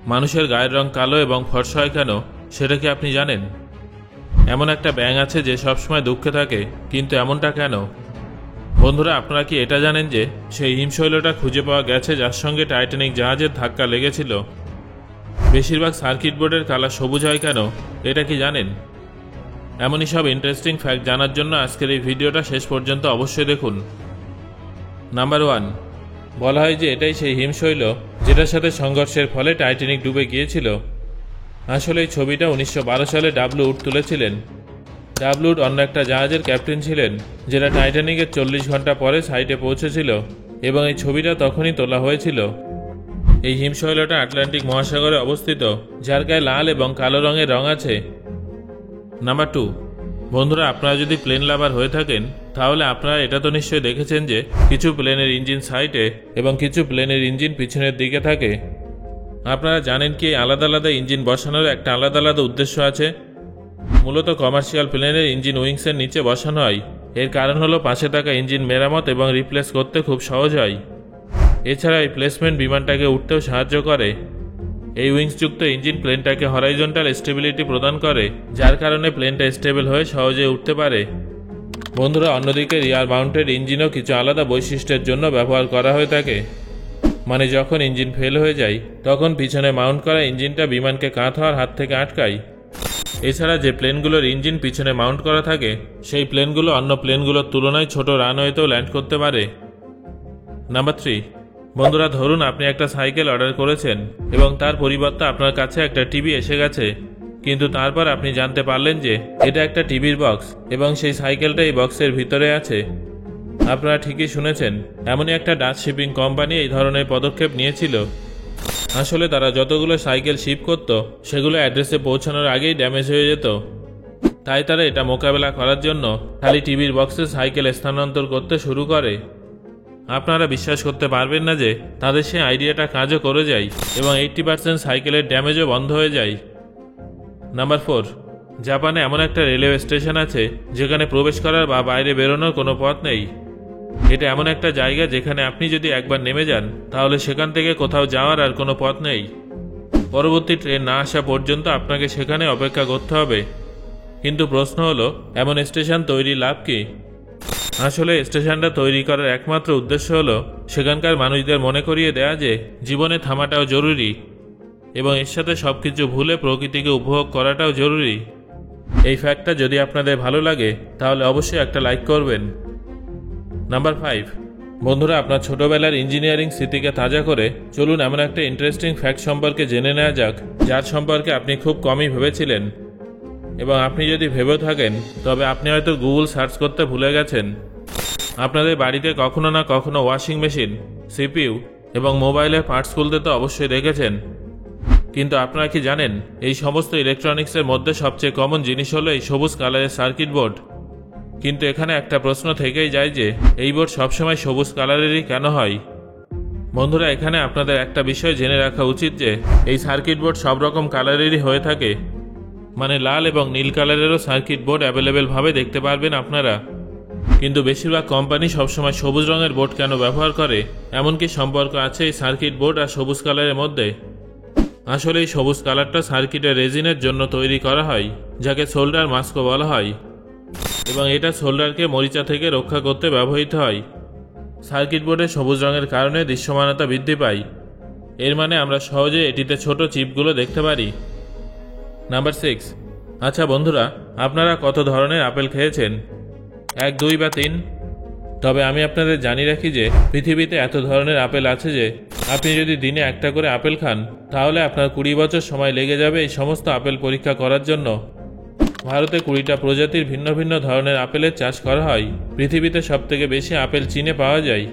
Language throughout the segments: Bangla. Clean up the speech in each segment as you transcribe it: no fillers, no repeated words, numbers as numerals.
মানুষের গায়ের রং কালো এবং ফর্সা হয় কেন সেটা কি আপনি জানেন? এমন একটা ব্যাঙ আছে যে সবসময় দুঃখে থাকে, কিন্তু এমনটা কেন? বন্ধুরা, আপনারা কি এটা জানেন যে সেই হিমশৈলটা খুঁজে পাওয়া গেছে যার সঙ্গে টাইটানিক জাহাজের ধাক্কা লেগেছিল? বেশিরভাগ সার্কিট বোর্ডের কালার সবুজ হয় কেন এটা কি জানেন? এমনই সব ইন্টারেস্টিং ফ্যাক্ট জানার জন্য আজকের এই ভিডিওটা শেষ পর্যন্ত অবশ্যই দেখুন। নাম্বার 1, বলা হয় যে এটাই সেই হিমশৈল যেটার সাথে সংঘর্ষের ফলে টাইটানিক ডুবে গিয়েছিল। আসলে এই ছবিটা 1912 সালে ডাব্লু উড তুলেছিলেন। ডাব্লু উড অন্য একটা জাহাজের ক্যাপ্টেন ছিলেন, যেটা টাইটানিকের 40 ঘন্টা পরে সাইটে পৌঁছেছিল, এবং এই ছবিটা তখনই তোলা হয়েছিল। এই হিমশৈলটা আটলান্টিক মহাসাগরে অবস্থিত, যার গায়ে লাল এবং কালো রঙের রং আছে। নাম্বার 2, বন্ধুরা, আপনারা যদি প্লেন লাভার হয়ে থাকেন তাহলে আপনারা এটা তো নিশ্চয়ই দেখেছেন যে কিছু প্লেনের ইঞ্জিন সাইডে এবং কিছু প্লেনের ইঞ্জিন পিছনের দিকে থাকে। আপনারা জানেন কি আলাদা আলাদা ইঞ্জিন বসানোর একটা আলাদা আলাদা উদ্দেশ্য আছে? মূলত কমার্শিয়াল প্লেনের ইঞ্জিন উইংসের নিচে বসানো হয়। এর কারণ হলো পাশে থাকা ইঞ্জিন মেরামত এবং রিপ্লেস করতে খুব সহজ হয়। এছাড়া এই প্লেসমেন্ট বিমানটাকে উঠতেও সাহায্য করে। এই উইংসযুক্ত ইঞ্জিন প্লেনটাকে হরাইজন্টাল স্টেবিলিটি প্রদান করে, যার কারণে প্লেনটা স্টেবল হয়ে সহজে উঠতে পারে। বন্ধুরা, অন্যদিকে রিয়ার মাউন্টেড ইঞ্জিনও কিছু আলাদা বৈশিষ্ট্যের জন্য ব্যবহার করা হয়ে থাকে। মানে যখন ইঞ্জিন ফেল হয়ে যায় তখন পিছনে মাউন্ট করা ইঞ্জিনটা বিমানকে কাত হওয়ার হাত থেকে আটকায়। এছাড়া যে প্লেনগুলোর ইঞ্জিন পিছনে মাউন্ট করা থাকে সেই প্লেনগুলো অন্য প্লেনগুলোর তুলনায় ছোট রানওয়েতেও ল্যান্ড করতে পারে। নাম্বার 3, বন্ধুরা, ধরুন আপনি একটা সাইকেল অর্ডার করেছেন এবং তার পরিবর্তে আপনার কাছে একটা টিভি এসে গেছে, কিন্তু তারপর আপনি জানতে পারলেন যে এটা একটা টিভির বক্স এবং সেই সাইকেলটা এই বক্সের ভিতরে আছে। আপনারা ঠিকই শুনেছেন, এমনই একটা ডাচ শিপিং কোম্পানি এই ধরনের পদক্ষেপ নিয়েছিল। আসলে তারা যতগুলো সাইকেল শিপ করত সেগুলো অ্যাড্রেসে পৌঁছানোর আগেই ড্যামেজ হয়ে যেত। তাই তারা এটা মোকাবেলা করার জন্য খালি টিভির বক্সে সাইকেল স্থানান্তর করতে শুরু করে। আপনারা বিশ্বাস করতে পারবেন না যে তাদের সেই আইডিয়াটা কাজও করে যায় এবং 80% সাইকেলের ড্যামেজও বন্ধ হয়ে যায়। নাম্বার 4, জাপানে এমন একটা রেলওয়ে স্টেশন আছে যেখানে প্রবেশ করার বা বাইরে বেরোনোর কোনো পথ নেই। এটা এমন একটা জায়গা যেখানে আপনি যদি একবার নেমে যান তাহলে সেখান থেকে কোথাও যাওয়ার আর কোনো পথ নেই। পরবর্তী ট্রেন না আসা পর্যন্ত আপনাকে সেখানে অপেক্ষা করতে হবে। কিন্তু প্রশ্ন হলো, এমন স্টেশন তৈরি লাভ কি? আসলে স্টেশনটা তৈরি করার একমাত্র উদ্দেশ্য হলো সেখানকার মানুষদের মনে করিয়ে দেয়া যে জীবনে থামাটাও জরুরি এবং এর সাথে সবকিছু ভুলে প্রকৃতিকে উপভোগ করাটাও জরুরি। এই ফ্যাক্টটা যদি আপনাদের ভালো লাগে তাহলে অবশ্যই একটা লাইক করবেন। নাম্বার 5, বন্ধুরা, আপনার ছোটবেলার ইঞ্জিনিয়ারিং স্মৃতিকে তাজা করে চলুন এমন একটা ইন্টারেস্টিং ফ্যাক্ট সম্পর্কে জেনে নেওয়া যাক যার সম্পর্কে আপনি খুব কমই ভেবেছিলেন। এবং আপনি যদি ভেবেও থাকেন তবে আপনি হয়তো গুগল সার্চ করতে ভুলে গেছেন। আপনাদের বাড়িতে কখনো না কখনো ওয়াশিং মেশিন, সিপিইউ এবং মোবাইলের পার্টস খুলতে তো অবশ্যই দেখেছেন। কিন্তু আপনারা কি জানেন এই সমস্ত ইলেকট্রনিক্সের মধ্যে সবচেয়ে কমন জিনিস হলো এই সবুজ কালারের সার্কিট বোর্ড। কিন্তু এখানে একটা প্রশ্ন থেকেই যায় যে এই বোর্ড সবসময় সবুজ কালারেরই কেন হয়? বন্ধুরা, এখানে আপনাদের একটা বিষয় জেনে রাখা উচিত যে এই সার্কিট বোর্ড সব রকম কালারেরই হয়ে থাকে। মানে লাল এবং নীল কালারেরও সার্কিট বোর্ড অ্যাভেলেবেল ভাবে দেখতে পারবেন আপনারা। কিন্তু বেশিরভাগ কোম্পানি সবসময় সবুজ রঙের বোর্ড কেন ব্যবহার করে, এমনকি সম্পর্ক আছে এই সার্কিট বোর্ড আর সবুজ কালারের মধ্যে? আসলে এই সবুজ কালারটা সার্কিটের রেজিনের জন্য তৈরি করা হয়, যাকে সোল্ডার মাস্কও বলা হয়, এবং এটা সোল্ডারকে মরিচা থেকে রক্ষা করতে ব্যবহৃত হয়। সার্কিট বোর্ডের সবুজ রঙের কারণে দৃশ্যমানতা বৃদ্ধি পায়। এর মানে আমরা সহজে এটিতে ছোট চিপগুলো দেখতে পারি। নাম্বার 6, আচ্ছা বন্ধুরা, আপনারা কত ধরনের আপেল খেয়েছেন? 1, 2 বা 3? তবে আমি আপনাদের জানিয়ে রাখি যে পৃথিবীতে এত ধরনের আপেল আছে যে আপনি যদি দিনে একটা করে আপেল খান তাহলে আপনার 20 বছর সময় লেগে যাবে এই সমস্ত আপেল পরীক্ষা করার জন্য। ভারতে 20টা প্রজাতির ভিন্ন ভিন্ন ধরনের আপেলের চাষ করা হয়। পৃথিবীতে সবথেকে বেশি আপেল চীনে পাওয়া যায়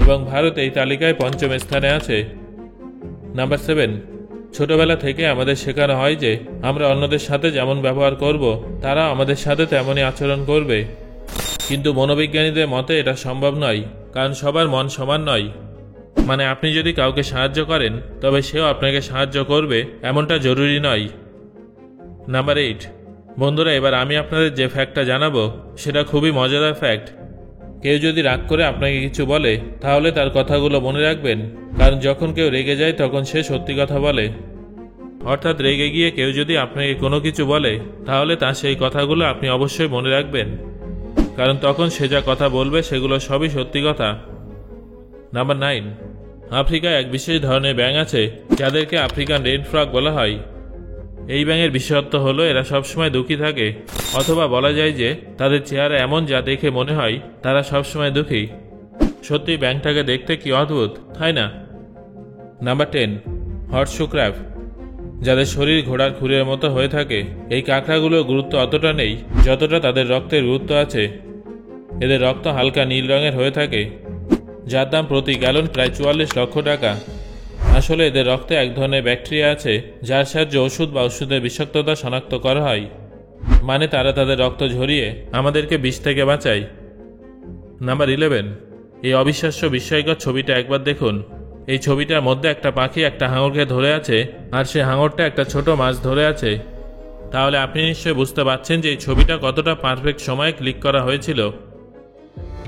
এবং ভারত এই তালিকায় 5ম স্থানে আছে। নাম্বার 7, ছোটবেলা থেকে আমাদের শেখানো হয় যে আমরা অন্যদের সাথে যেমন ব্যবহার করব তারা আমাদের সাথে তেমনই আচরণ করবে। কিন্তু মনোবিজ্ঞানীদের মতে এটা সম্ভব নয়, কারণ সবার মন সমান নয়। মানে আপনি যদি কাউকে সাহায্য করেন তবে সেও আপনাকে সাহায্য করবে এমনটা জরুরি নয়। নাম্বার 8, বন্ধুরা, এবার আমি আপনাদের যে ফ্যাক্টটা জানাবো সেটা খুবই মজাদার ফ্যাক্ট। কেউ যদি রাগ করে আপনাকে কিছু বলে তাহলে তার কথাগুলো মনে রাখবেন, কারণ যখন কেউ রেগে যায় তখন সে সত্যি কথা বলে। অর্থাৎ রেগে গিয়ে কেউ যদি আপনাকে কোনো কিছু বলে তাহলে তার সেই কথাগুলো আপনি অবশ্যই মনে রাখবেন, কারণ তখন সে যা কথা বলবে সেগুলো সবই সত্যি কথা। নাম্বার 9, আফ্রিকায় এক বিশেষ ধরনের ব্যাঙ আছে যাদেরকে আফ্রিকান রেড ফ্রগ বলা হয়। এই ব্যাঙের বিশেষত্ব হলো এরা সবসময় দুঃখী থাকে, অথবা বলা যায় যে তাদের চেহারা এমন যা দেখে মনে হয় তারা সবসময় দুঃখী। সত্যি ব্যাঙটাকে দেখতে কি অদ্ভুত, তাই না? নাম্বার 10, হর্সশু ক্র্যাব, যাদের শরীর ঘোড়ার খুরের মতো হয়ে থাকে। এই কাঁকড়াগুলোর গুরুত্ব অতটা নেই যতটা তাদের রক্তের গুরুত্ব আছে। এদের রক্ত হালকা নীল রঙের হয়ে থাকে, যার দাম প্রতি গ্যালন প্রায় 44 লক্ষ টাকা। আসলে এদের রক্তে এক ধরনের ব্যাকটেরিয়া আছে যার সাহায্যে ওষুধ বা ওষুধের বিষাক্ততা শনাক্ত করা হয়, মানে তারা তাদের রক্ত ঝরিয়ে আমাদেরকে বিষ থেকে বাঁচায়। নাম্বার 11, এই অবিশ্বাস্য বিস্ময়কর ছবিটা একবার দেখুন। এই ছবিটার মধ্যে একটা পাখি একটা হাঙরকে ধরে আছে, আর সে হাঙরটা একটা ছোট মাছ ধরে আছে। তাহলে আপনি নিশ্চয়ই বুঝতে পারছেন যে এই ছবিটা কতটা পারফেক্ট সময়ে ক্লিক করা হয়েছিল।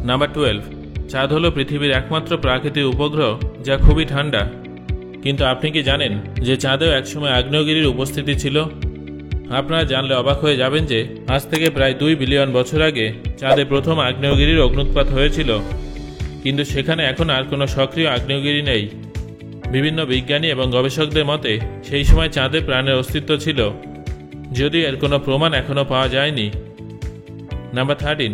নাম্বার 12, চাঁদ হলো পৃথিবীর একমাত্র প্রাকৃতিক উপগ্রহ যা খুবই ঠান্ডা। কিন্তু আপনি কি জানেন যে চাঁদেও একসময় আগ্নেয়গিরির উপস্থিতি ছিল? আপনারা জানলে অবাক হয়ে যাবেন যে আজ থেকে প্রায় 2 বিলিয়ন বছর আগে চাঁদে প্রথম আগ্নেয়গিরির অগ্নুৎপাত হয়েছিল, কিন্তু সেখানে এখন আর কোনো সক্রিয় আগ্নেয়গিরি নেই। বিভিন্ন বিজ্ঞানী এবং গবেষকদের মতে সেই সময় চাঁদে প্রাণের অস্তিত্ব ছিল, যদিও এর কোনো প্রমাণ এখনও পাওয়া যায়নি। নাম্বার 13,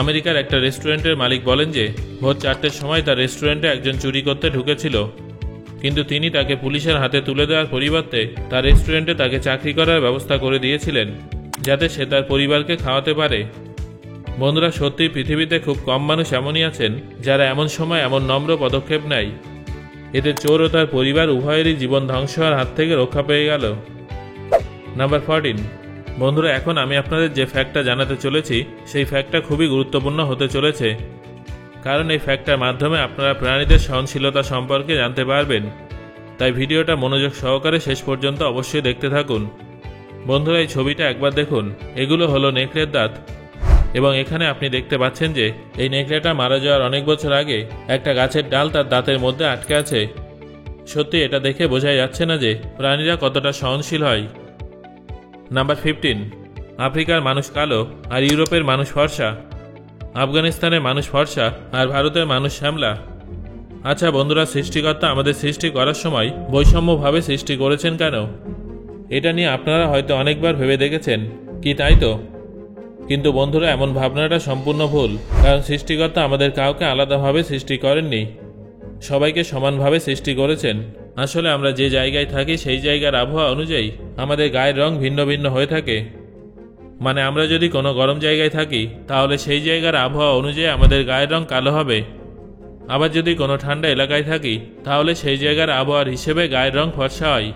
আমেরিকার একটা রেস্টুরেন্টের মালিক বলেন যে ভোর 4টের সময় তার রেস্টুরেন্টে একজন চুরি করতে ঢুকেছিল, কিন্তু তিনি তাকে পুলিশের হাতে তুলে দেওয়ার পরিবর্তে তার রেস্টুরেন্টে তাকে চাকরি করার ব্যবস্থা করে দিয়েছিলেন, যাতে সে তার পরিবারকে খাওয়াতে পারে। বন্ধুরা, সত্যি পৃথিবীতে খুব কম মানুষ এমনই আছেন যারা এমন সময় এমন নম্র পদক্ষেপ নেয়। এতে চোর ও তার পরিবার উভয়েরই জীবন ধ্বংস হওয়ার হাত থেকে রক্ষা পেয়ে গেল। নাম্বার 14, বন্ধুরা, এখন আমি আপনাদের যে ফ্যাক্টটা জানাতে চলেছি সেই ফ্যাক্টটা খুবই গুরুত্বপূর্ণ হতে চলেছে, কারণ এই ফ্যাক্টটার মাধ্যমে আপনারা প্রাণীদের সহনশীলতা সম্পর্কে জানতে পারবেন। তাই ভিডিওটা মনোযোগ সহকারে শেষ পর্যন্ত অবশ্যই দেখতে থাকুন। বন্ধুরা, এই ছবিটা একবার দেখুন। এগুলো হলো নেকড়ের দাঁত, এবং এখানে আপনি দেখতে পাচ্ছেন যে এই নেকড়েটা মারা যাওয়ার অনেক বছর আগে একটা গাছের ডাল তার দাঁতের মধ্যে আটকে আছে। সত্যি এটা দেখে বোঝাই যাচ্ছে না যে প্রাণীরা কতটা সহনশীল হয়। নাম্বার 15, আফ্রিকার মানুষ কালো আর ইউরোপের মানুষ ফর্সা, আফগানিস্তানের মানুষ ফর্সা আর ভারতের মানুষ শ্যামলা। আচ্ছা বন্ধুরা, সৃষ্টিকর্তা আমাদের সৃষ্টি করার সময় বৈষম্যভাবে সৃষ্টি করেছেন কেন? এটা নিয়ে আপনারা হয়তো অনেকবার ভেবে দেখেছেন কি, তাই তো? কিন্তু বন্ধুরা, এমন ভাবনাটা সম্পূর্ণ ভুল, কারণ সৃষ্টিকর্তা আমাদের কাউকে আলাদাভাবে সৃষ্টি করেননি, সবাইকে সমানভাবে সৃষ্টি করেছেন। আসলে আমরা যে জায়গায় থাকি সেই জায়গার আবহাওয়া অনুযায়ী আমাদের গায়ের রং ভিন্ন ভিন্ন হয়ে থাকে। মানে আমরা যদি কোনো গরম জায়গায় থাকি তাহলে সেই জায়গার আবহাওয়া অনুযায়ী আমাদের গায়ের রং কালো হবে, আবার যদি কোনো ঠান্ডা এলাকায় থাকি তাহলে সেই জায়গার আবহাওয়ার হিসেবে গায়ের রং ফর্সা হয়।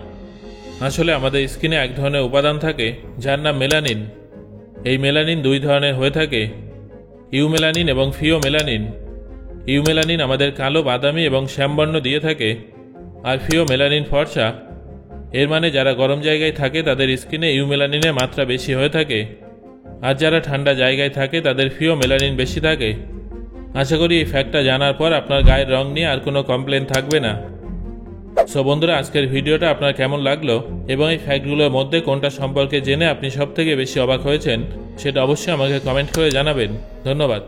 আসলে আমাদের স্কিনে এক ধরনের উপাদান থাকে যার নাম মেলানিন। এই মেলানিন 2 ধরনের হয়ে থাকে, ইউমেলানিন এবং ফিওমেলানিন। ইউমেলানিন আমাদের কালো, বাদামি এবং শ্যামবর্ণ দিয়ে থাকে, আর ফিওমেলানিন ফর্সা। এর মানে যারা গরম জায়গায় থাকে তাদের স্কিনে ইউমেলানিনের মাত্রা বেশি হয়ে থাকে, আর যারা ঠান্ডা জায়গায় থাকে তাদের ফিওমেলানিন বেশি থাকে। আশা করি এই ফ্যাক্টটা জানার পর আপনার গায়ের রং নিয়ে আর কোনো কমপ্লেন থাকবে না। সো বন্ধুরা, আজকের ভিডিওটা আপনার কেমন লাগলো এবং এই ফ্যাক্টগুলোর মধ্যে কোনটা সম্পর্কে জেনে আপনি সবথেকে বেশি অবাক হয়েছেন সেটা অবশ্যই আমাকে কমেন্ট করে জানাবেন। ধন্যবাদ।